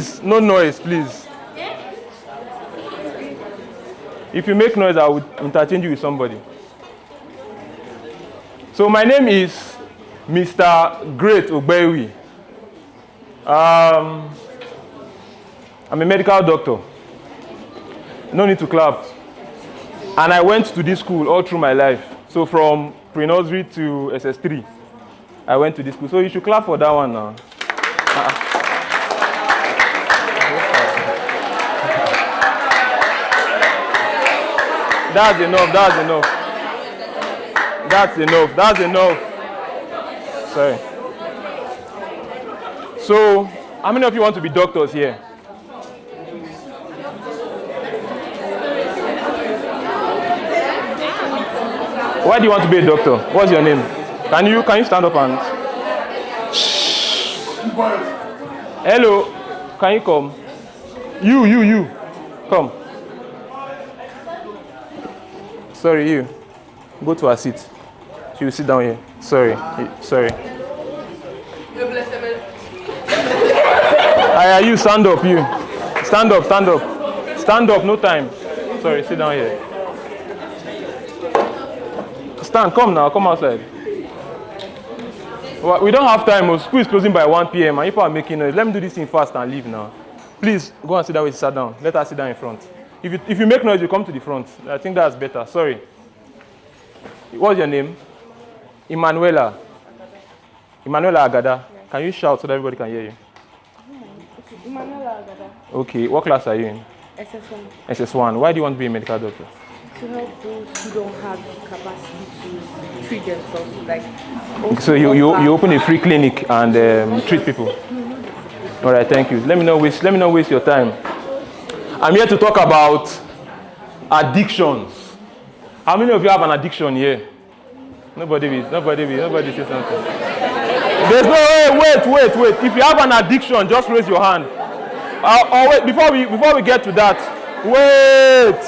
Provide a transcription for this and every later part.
Please, no noise, please. If you make noise, I will interchange you with somebody. So my name is Mr. Great Ogbewi. I'm a medical doctor. No need to clap. And I went to this school all through my life. So from pre-nursery to SS3, I went to this school. So you should clap for that one now. That's enough, that's enough. That's enough, that's enough. Sorry. So, how many of you want to be doctors here? Why do you want to be a doctor? What's your name? Can you stand up and... Shh. Hello, can you come? You. Come. Sorry, you. Go to her seat. She will sit down here. Sorry. You stand up, you. Stand up. Stand up, no time. Sorry, sit down here. Stand, come now, come outside. Well, we don't have time. School is closing by 1 p.m. and people are making noise. Let me do this thing fast and leave now. Please, go and sit down where you sat down. Let her sit down in front. If you make noise, you come to the front. I think that's better. Sorry. What's your name? Emanuela. Emanuela Agada. Yeah. Can you shout so that everybody can hear you? Okay. Emanuela Agada. Okay. What class are you in? SS1. SS1. Why do you want to be a medical doctor? To help those who don't have the capacity to treat themselves. Like. So you open a free clinic and treat people. Mm-hmm. All right. Thank you. Let me not waste your time. I'm here to talk about addictions. How many of you have an addiction here? Nobody say something. There's no wait. If you have an addiction, just raise your hand. Or wait, before we get to that, wait.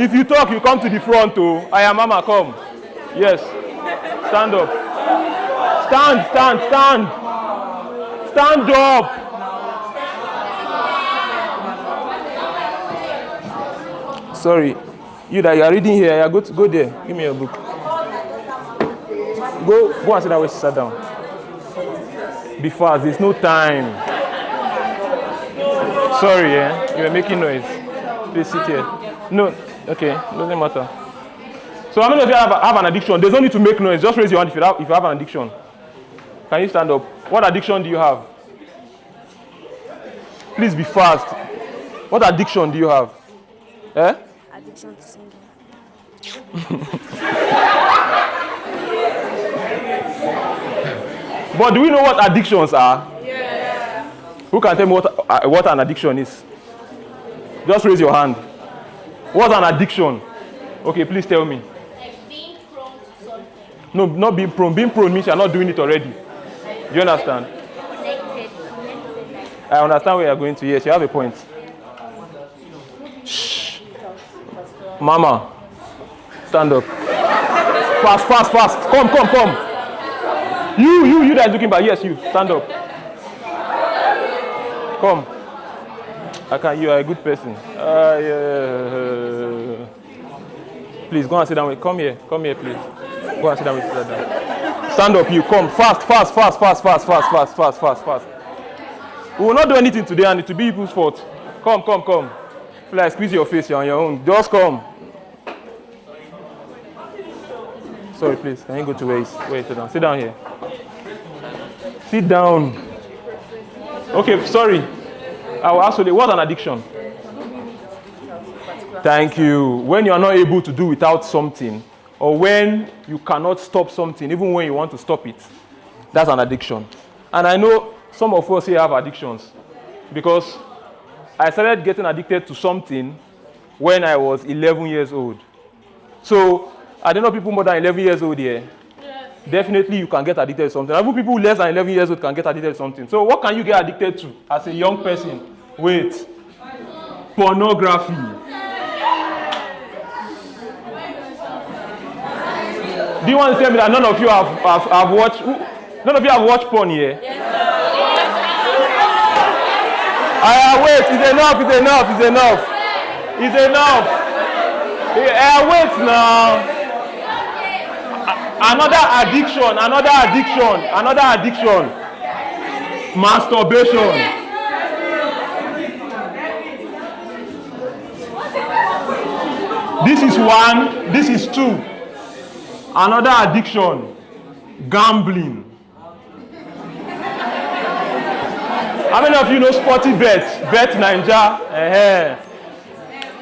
If you talk, you come to the front. Oh, I am Mama, come. Yes. Stand up. Stand up. Sorry, you that you are reading here, go there. Give me your book. Go and sit down where you sat down. Be fast, there's no time. Sorry, you are making noise. Please sit here. No, okay, doesn't matter. So how many of you have an addiction? There's no need to make noise. Just raise your hand if you have an addiction. Can you stand up? What addiction do you have? Please be fast. What addiction do you have? Addiction to singing. But do we know what addictions are? Yeah. Who can tell me what an addiction is? Just raise your hand. What's an addiction? Okay, please tell me. Like being prone to something. No, not being prone. Being prone means you're not doing it already. Do you understand? Connected. I understand where you're going to. Yes, you have a point. Shh. Mama, stand up. Fast. Come. You that is looking back. Yes, you. Stand up. Come. You are a good person. Yeah. Please, go and sit down. Come here, please. Go and sit down. Stand up, you. Come. Fast. We will not do anything today and it will be people's fault. Come. Feel like squeeze your face, you're on your own. Just come. Sorry, please. Can you go to where you sit down? Sit down here. Sit down. Okay, sorry. I will ask you, what's an addiction? Thank you. When you are not able to do without something, or when you cannot stop something, even when you want to stop it, that's an addiction. And I know some of us here have addictions because I started getting addicted to something when I was 11 years old. So, I don't know people more than 11 years old here. Yes. Definitely you can get addicted to something. Even people less than 11 years old can get addicted to something. So what can you get addicted to as a young person? Wait. Pornography. Do you want to tell me that none of you have watched porn here? Yes. Wait, it's enough. Wait now. Another addiction. Masturbation. This is one, this is two. Another addiction. Gambling. How many of you know Sporty Bet? Bet Ninja?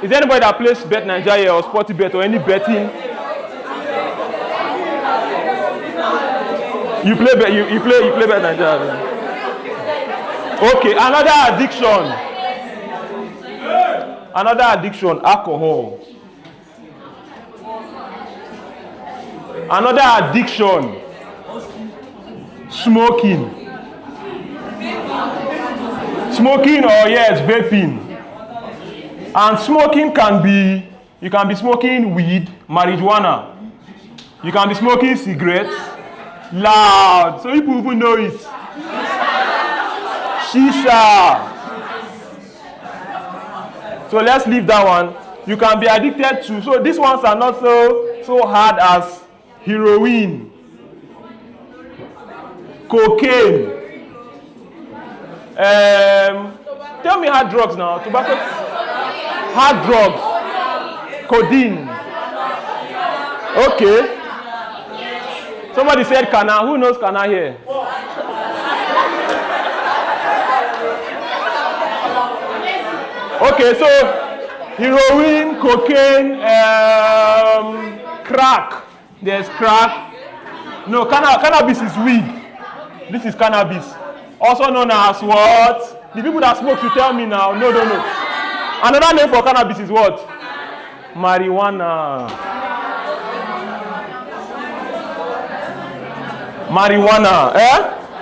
Is there anybody that plays Bet Ninja here or Sporty Bet or any betting? You play Bet Ninja. Okay, another addiction, alcohol. Another addiction, smoking. Or yes, vaping. And smoking you can be smoking weed, marijuana. You can be smoking cigarettes, loud, so people even know it. Shisha. So let's leave that one. You can be addicted to, so these ones are not so hard as heroin, cocaine. Tell me hard drugs now. Tobacco. Hard drugs. Codeine. Okay. Somebody said Kana. Who knows Kana here? Okay, so heroin, cocaine, crack. There's crack. No, cannabis is weed. This is cannabis. Also known as what? The people that smoke should tell me now. No. Another name for cannabis is what? Marijuana.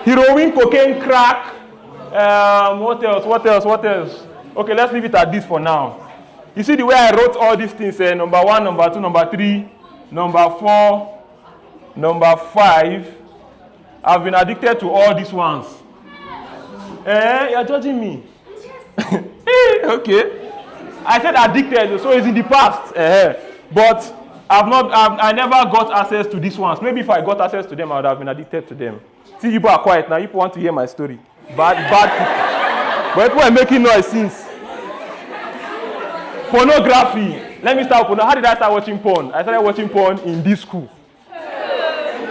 Heroin, cocaine, crack. What else? Okay, let's leave it at this for now. You see the way I wrote all these things, number 1, number 2, number 3, number 4, number 5. I've been addicted to all these ones. You're judging me. Okay. I said addicted, so it's in the past. But I never got access to these ones. Maybe if I got access to them, I would have been addicted to them. See, people are quiet now. People want to hear my story. Bad people. But people are making noise since. Pornography. Let me start with porn. How did I start watching porn? I started watching porn in this school.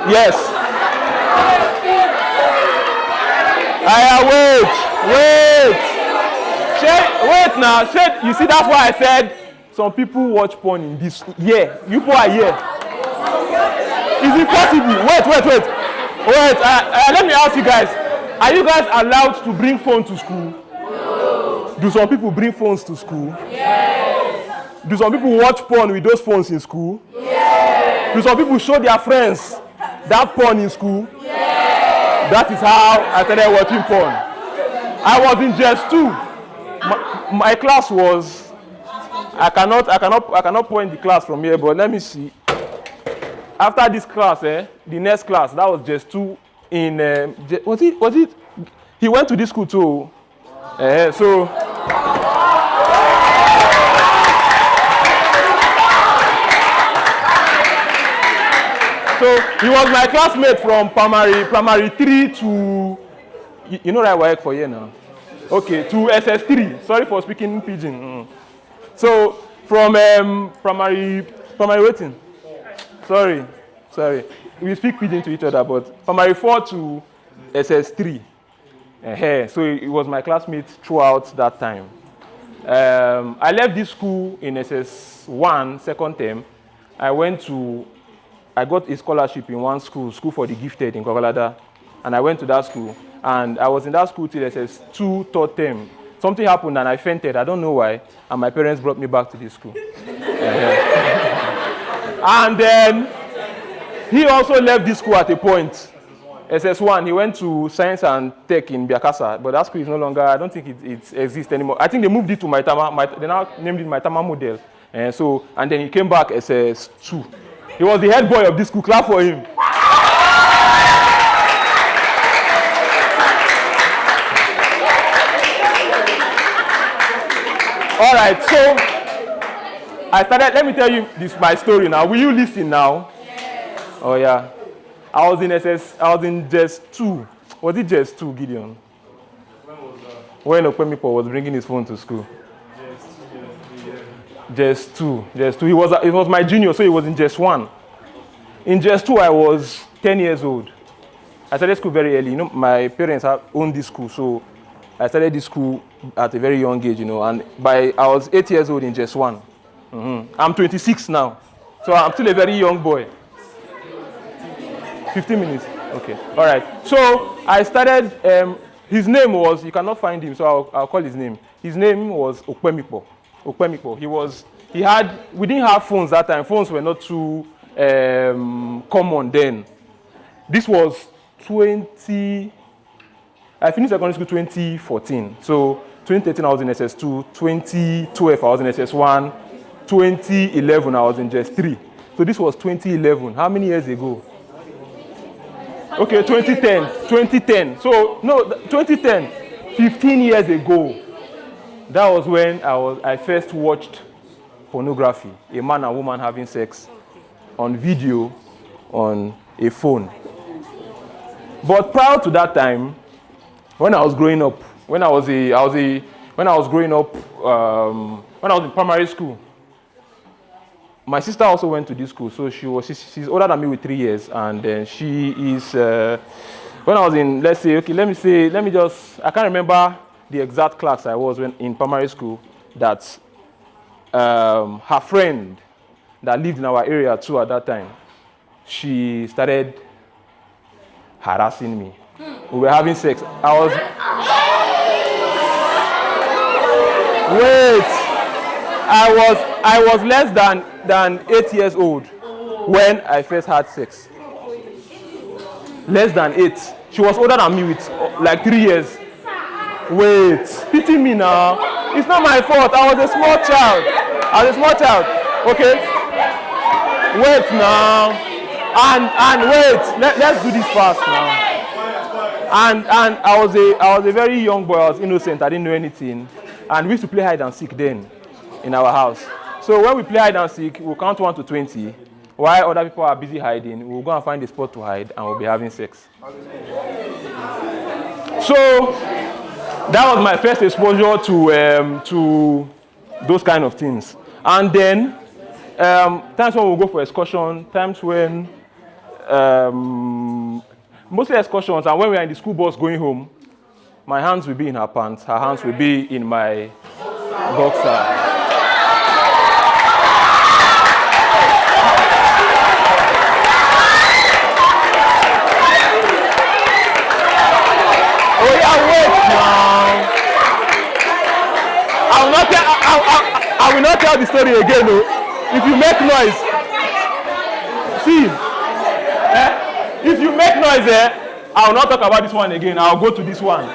Yes. Wait now. You see, that's why I said some people watch porn in this school. Yeah, you people are here. Is it possible? Wait. Let me ask you guys. Are you guys allowed to bring phone to school? No. Do some people bring phones to school? Yes. Do some people watch porn with those phones in school? Yes. Do some people show their friends that porn in school? Yes. That is how I started watching porn. I was in just 2. My class was, I cannot point the class from here, but let me see. After this class, the next class, that was just 2 in, was it? He went to this school too. So he was my classmate from primary 3 to, you know that I work for here now. Okay, to SS3. Sorry for speaking pidgin. So from primary waiting. Sorry. We speak pidgin to each other, but primary 4 to SS3. So he was my classmate throughout that time. I left this school in SS1, second term. I got a scholarship in one school for the gifted in Kogalada, and I went to that school. And I was in that school till SS2, third term. Something happened and I fainted. I don't know why. And my parents brought me back to this school. And then he also left this school at a point. SS1, he went to Science and Tech in Biakasa, but that school is no longer, I don't think it exists anymore. I think they moved it to Maitama, they now named it Maitama Model. And then he came back SS2. He was the head boy of this school. Clap for him. All right, so I started. Let me tell you this my story now. Will you listen now? Yes. Oh yeah. I was in just 2. Was it just 2, Gideon? When was that? When Okpemipo was bringing his phone to school. Just 2. It was my junior, so he was in just 1. In just 2, I was 10 years old. I started school very early. My parents owned this school, so I started this school at a very young age, and I was 8 years old in just 1. I'm 26 now, so I'm still a very young boy. 15 minutes. Okay. All right. So I started. His name was. You cannot find him, so I'll call his name. His name was Okpemipo. We didn't have phones that time. Phones were not too common then. This was I finished secondary school 2014. So 2013 I was in SS2. 2012 I was in SS1. 2011 I was in JS3. So this was 2011. How many years ago? Okay, 2010. So, no, 2010, 15 years ago, that was when I first watched pornography, a man and woman having sex on video on a phone. But prior to that time, when I was growing up, when I was in primary school, my sister also went to this school, so she's older than me with 3 years, and then she is, when I was in, I can't remember the exact class I was in primary school, that her friend that lived in our area too at that time, she started harassing me. We were having sex. I was less than 8 years old when I first had sex. Less than 8. She was older than me with like 3 years. Wait, pity me now. It's not my fault. I was a small child. Okay. Wait now. And wait. Let's do this fast now. And I was a very young boy. I was innocent. I didn't know anything. And we used to play hide and seek then in our house. So when we play hide and seek, we'll count 1 to 20. While other people are busy hiding, we'll go and find a spot to hide and we'll be having sex. So that was my first exposure to those kind of things. And then times when we'll go for excursion, times when mostly excursions, and when we are in the school bus going home, my hands will be in her pants, her hands will be in my boxer. Oh yeah, wait now. I will not tell the story again, no. If you make noise, see, if you make noise I will not talk about this one again. I will go to this one.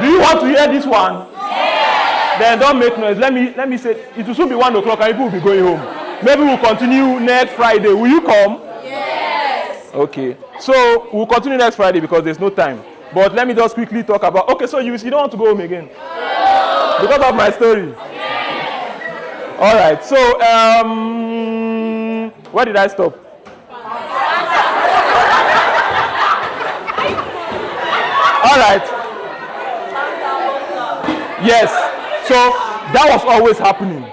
Do you want to hear this one? Yes. Then don't make noise. Let me say, it will soon be 1 o'clock and people will be going home. Maybe we'll continue next Friday. Will you come? Yes. Okay. So we'll continue next Friday because there's no time. But let me just quickly talk about, okay, so you don't want to go home again? No. Because of my story? Yes. All right. So where did I stop? All right. Yes. So that was always happening,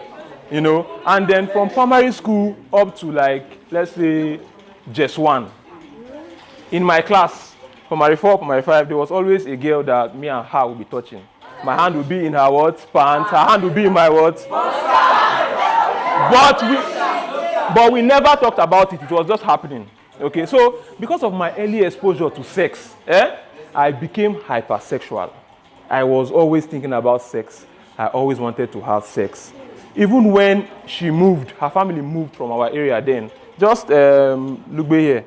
And then from primary school up to let's say just 1. In my class, primary 4, primary 5, there was always a girl that me and her would be touching. My hand would be in her pants. Her hand would be in my But we never talked about it. It was just happening. Okay. So because of my early exposure to sex, I became hypersexual. I was always thinking about sex. I always wanted to have sex. Even when she moved, her family moved from our area then. Just look here,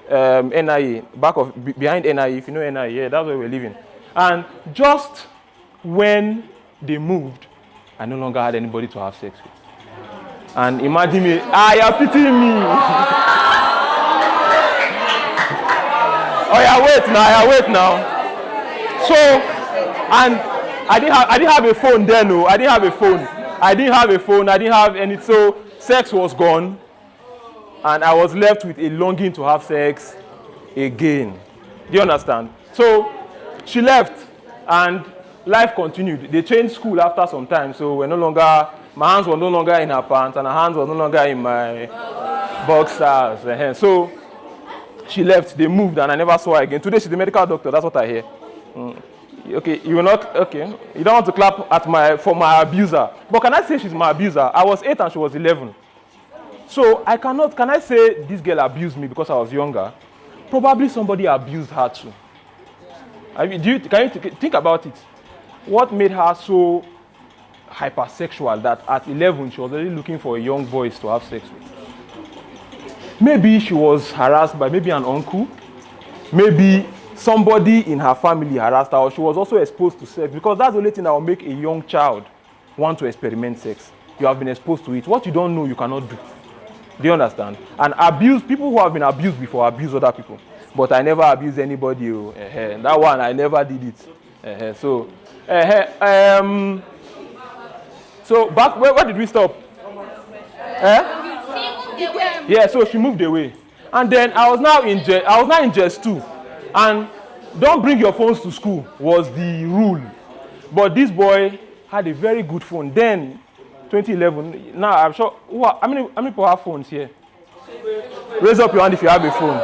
NIA, behind NIA, if you know NIA, yeah, that's where we're living. And just when they moved, I no longer had anybody to have sex with. And imagine me, you're pitying me. Oh yeah, wait now. So, and I didn't have a phone then, no. I didn't have a phone. I didn't have a phone. I didn't have any. So sex was gone, and I was left with a longing to have sex again. Do you understand? So she left, and life continued. They changed school after some time, so my hands were no longer in her pants, and her hands were no longer in my boxers. So she left. They moved, and I never saw her again. Today she's a medical doctor. That's what I hear. Okay, you will not. Okay, you don't want to clap for my abuser. But can I say she's my abuser? I was 8 and she was 11. So I cannot. Can I say this girl abused me because I was younger? Probably somebody abused her too. Can you think about it? What made her so hypersexual that at 11 she was already looking for a young voice to have sex with? Maybe she was harassed by maybe an uncle. Maybe somebody in her family harassed her, or she was also exposed to sex, because that's the only thing that will make a young child want to experiment sex. You have been exposed to it. What you don't know, you cannot do. Do you understand? And people who have been abused before abuse other people. But I never abused anybody. That one, I never did it. So back, where did we stop? Yeah, so she moved away. And then I was now in JS 2. And don't bring your phones to school was the rule. But this boy had a very good phone. Then, 2011, now I'm sure, how many people have phones here? Raise up your hand if you have a phone.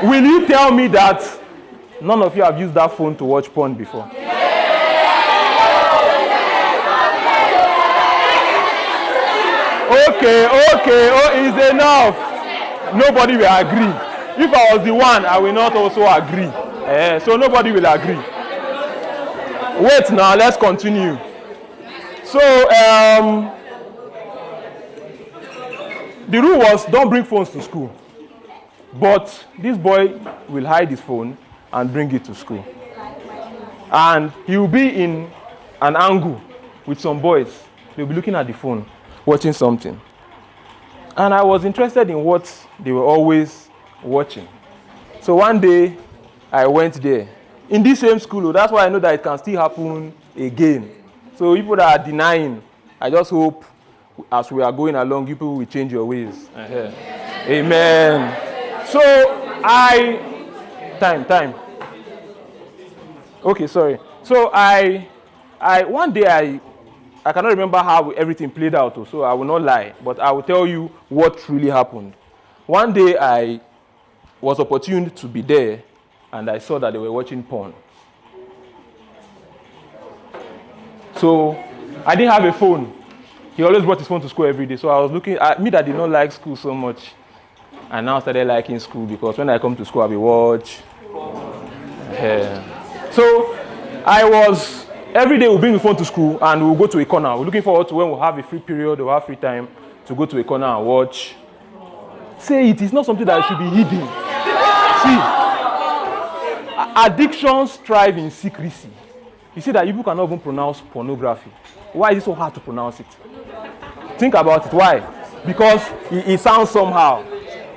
Will you tell me that none of you have used that phone to watch porn before? Okay, it's enough. Nobody will agree. If I was the one, I will not also agree. So nobody will agree. Wait now, let's continue. So the rule was don't bring phones to school. But this boy will hide his phone and bring it to school. And he will be in an angle with some boys. They'll be looking at the phone, watching something. And I was interested in what they were always watching. So one day, I went there. In this same school, that's why I know that it can still happen again. So people that are denying, I just hope as we are going along, you people will change your ways. Amen. So time. Okay, sorry. So one day I cannot remember how everything played out, so I will not lie, but I will tell you what truly happened. One day I was opportune to be there, and I saw that they were watching porn. So I didn't have a phone. He always brought his phone to school every day, so I was looking at me that did not like school so much. I now started liking school because when I come to school, I will watch. So every day we'll bring the phone to school and we'll go to a corner. We're looking forward to when we'll have a free period or have free time to go to a corner and watch. Say it is not something that should be hidden. See, addictions thrive in secrecy. You see that people cannot even pronounce pornography. Why is it so hard to pronounce it? Think about it. Why? Because it sounds somehow.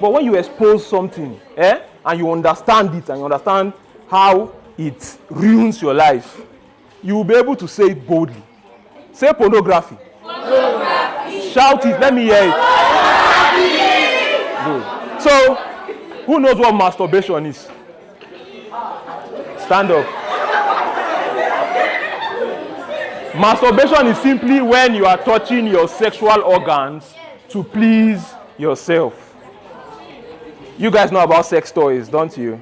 But when you expose something, and you understand it, and you understand how it ruins your life, you will be able to say it boldly. Say pornography. Shout it. Let me hear it. Good. So, who knows what masturbation is? Stand up. Masturbation is simply when you are touching your sexual organs to please yourself. You guys know about sex toys, don't you?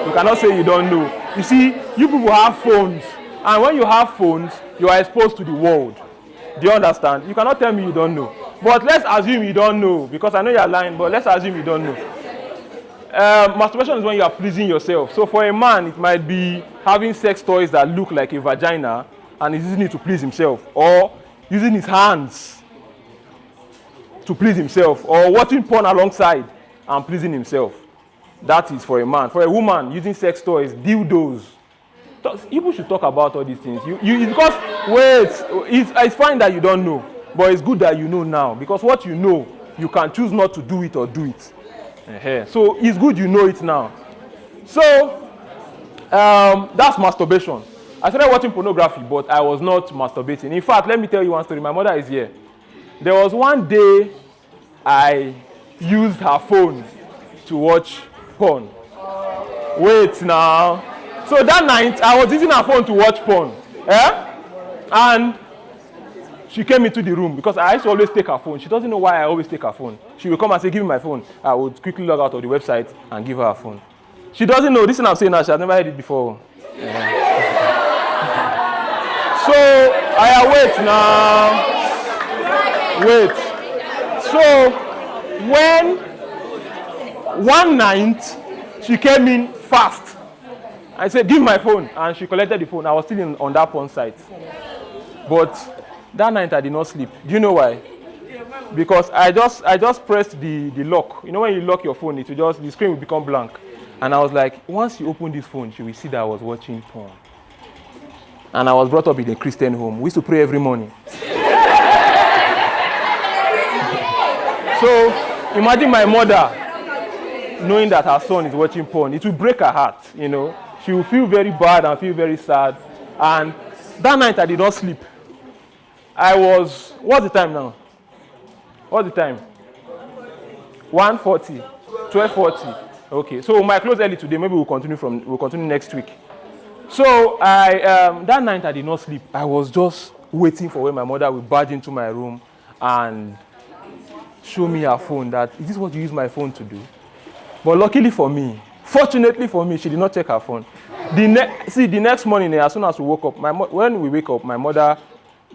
You cannot say you don't know. You see, you people have phones. And when you have phones, you are exposed to the world. Do you understand? You cannot tell me you don't know. But let's assume you don't know. Because I know you're lying, but let's assume you don't know. Masturbation is when you are pleasing yourself. So for a man, it might be having sex toys that look like a vagina and he's using it to please himself. Or using his hands to please himself. Or watching porn alongside and pleasing himself. That is for a man. For a woman, using sex toys, dildos. People should talk about all these things. Because, it's fine that you don't know, but it's good that you know now. Because what you know, you can choose not to do it or do it. So it's good you know it now. So, That's masturbation. I started watching pornography, but I was not masturbating. In fact, let me tell you one story. My mother is here. There was one day I used her phone to watch porn. Wait now. So that night, I was using her phone to watch porn. And she came into the room because I used to always take her phone. She doesn't know why I always take her phone. She will come and say, give me my phone. I would quickly log out of the website and give her her phone. She doesn't know. This thing I'm saying now, she has never heard it before. So, wait now. Wait. So, when one night, she came in fast. I said, give me my phone. And she collected the phone. I was still on that porn site. But that night, I did not sleep. Do you know why? Because I just pressed the lock. You know when you lock your phone, the screen will become blank. And I was like, once you open this phone, she will see that I was watching porn. And I was brought up in a Christian home. We used to pray every morning. So imagine my mother knowing that her son is watching porn. It will break her heart, you know. She will feel very bad and feel very sad. And that night I did not sleep. What's the time now? What's the time? 1:40, 12:40. Okay, so we might close early today. Maybe we'll continue next week. So that night I did not sleep. I was just waiting for when my mother would barge into my room and show me her phone. That is this what you use my phone to do? But fortunately for me, she did not check her phone. The next morning, as soon as we woke up, when we wake up, my mother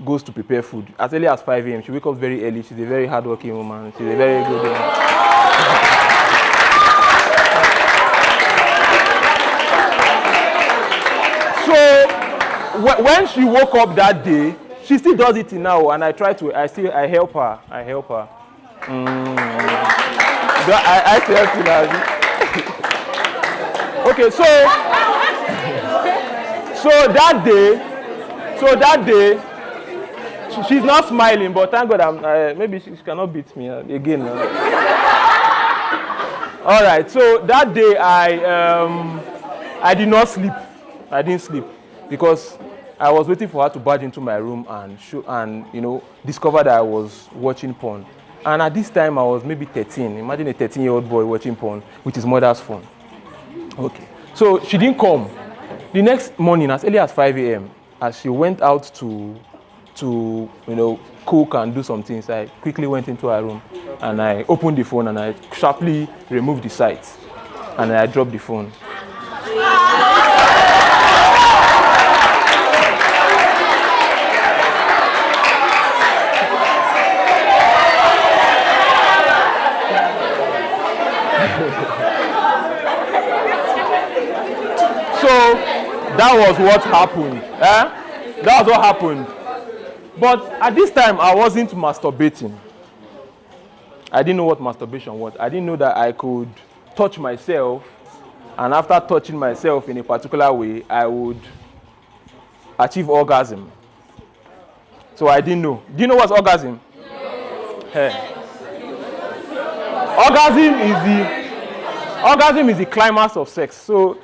goes to prepare food as early as 5 a.m. She wakes up very early. She's a very hardworking woman. She's a very good woman. So when she woke up that day, she still does it now, and I help her. I help her. I help you now. Okay, so that day, she's not smiling, but thank God maybe she cannot beat me again. All right, so that day I did not sleep. I didn't sleep because I was waiting for her to barge into my room and discover that I was watching porn. And at this time I was maybe 13. Imagine a 13-year-old boy watching porn with his mother's phone. Okay, so she didn't come. The next morning, as early as 5 a.m., as she went out to cook and do some things, I quickly went into her room and I opened the phone and I sharply removed the site and I dropped the phone. So that was what happened. That was what happened. But at this time, I wasn't masturbating. I didn't know what masturbation was. I didn't know that I could touch myself, and after touching myself in a particular way, I would achieve orgasm. So I didn't know. Do you know what's orgasm? Hey. Orgasm is the climax of sex. So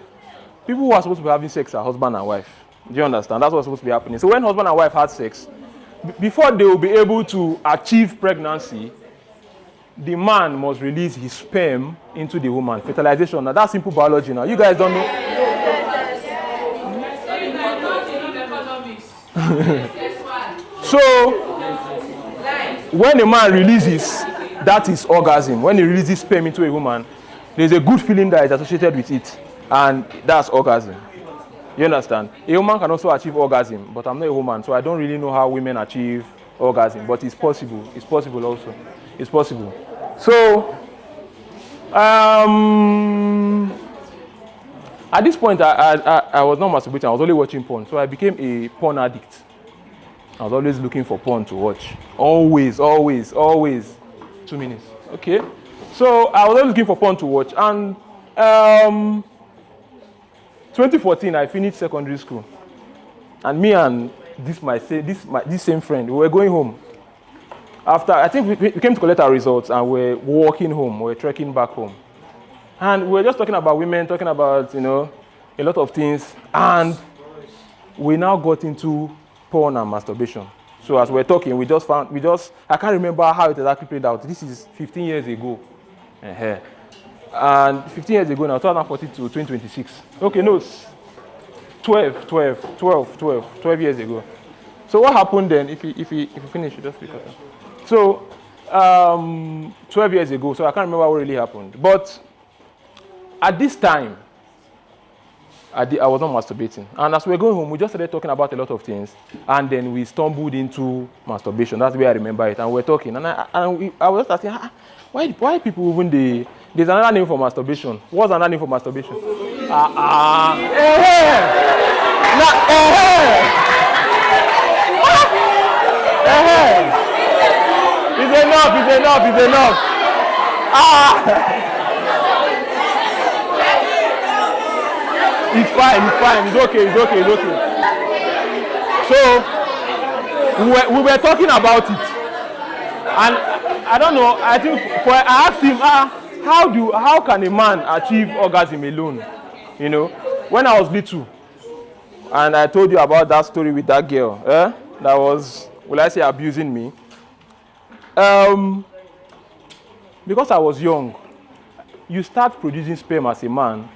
people who are supposed to be having sex are husband and wife. Do you understand? That's what's supposed to be happening. So when husband and wife had sex, before they will be able to achieve pregnancy, the man must release his sperm into the woman. Fertilization. Now that's simple biology now. You guys don't know? So when a man releases, that is orgasm. When he releases sperm into a woman, there's a good feeling that is associated with it. And that's orgasm. You understand? A woman can also achieve orgasm, but I'm not a woman, so I don't really know how women achieve orgasm. But it's possible. It's possible also. It's possible. So, at this point, I was not masturbating. I was only watching porn. So I became a porn addict. I was always looking for porn to watch. Always. 2 minutes. Okay? So I was always looking for porn to watch. And 2014, I finished secondary school, and me and this same friend, we were going home. After, I think we came to collect our results, and we're walking home, we're trekking back home. And we were just talking about women, talking about, a lot of things, and we now got into porn and masturbation. So as we're talking, I can't remember how it exactly played out. This is 15 years ago. And 15 years ago now, 2014 to 2026. Okay, no, it's 12 years ago. So what happened then, if you finish, you just pick up. So, 12 years ago, so I can't remember what really happened. But at this time, I was not masturbating. And as we were going home, we just started talking about a lot of things. And then we stumbled into masturbation. That's where I remember it. And we were talking. And I was just asking, why people even there's another name for masturbation. What's another name for masturbation? It's enough. It's fine. It's okay. So we were talking about it, and I don't know. I think I asked him, how can a man achieve orgasm alone? You know, when I was little, and I told you about that story with that girl, that was, will I say, abusing me? Because I was young, you start producing sperm as a man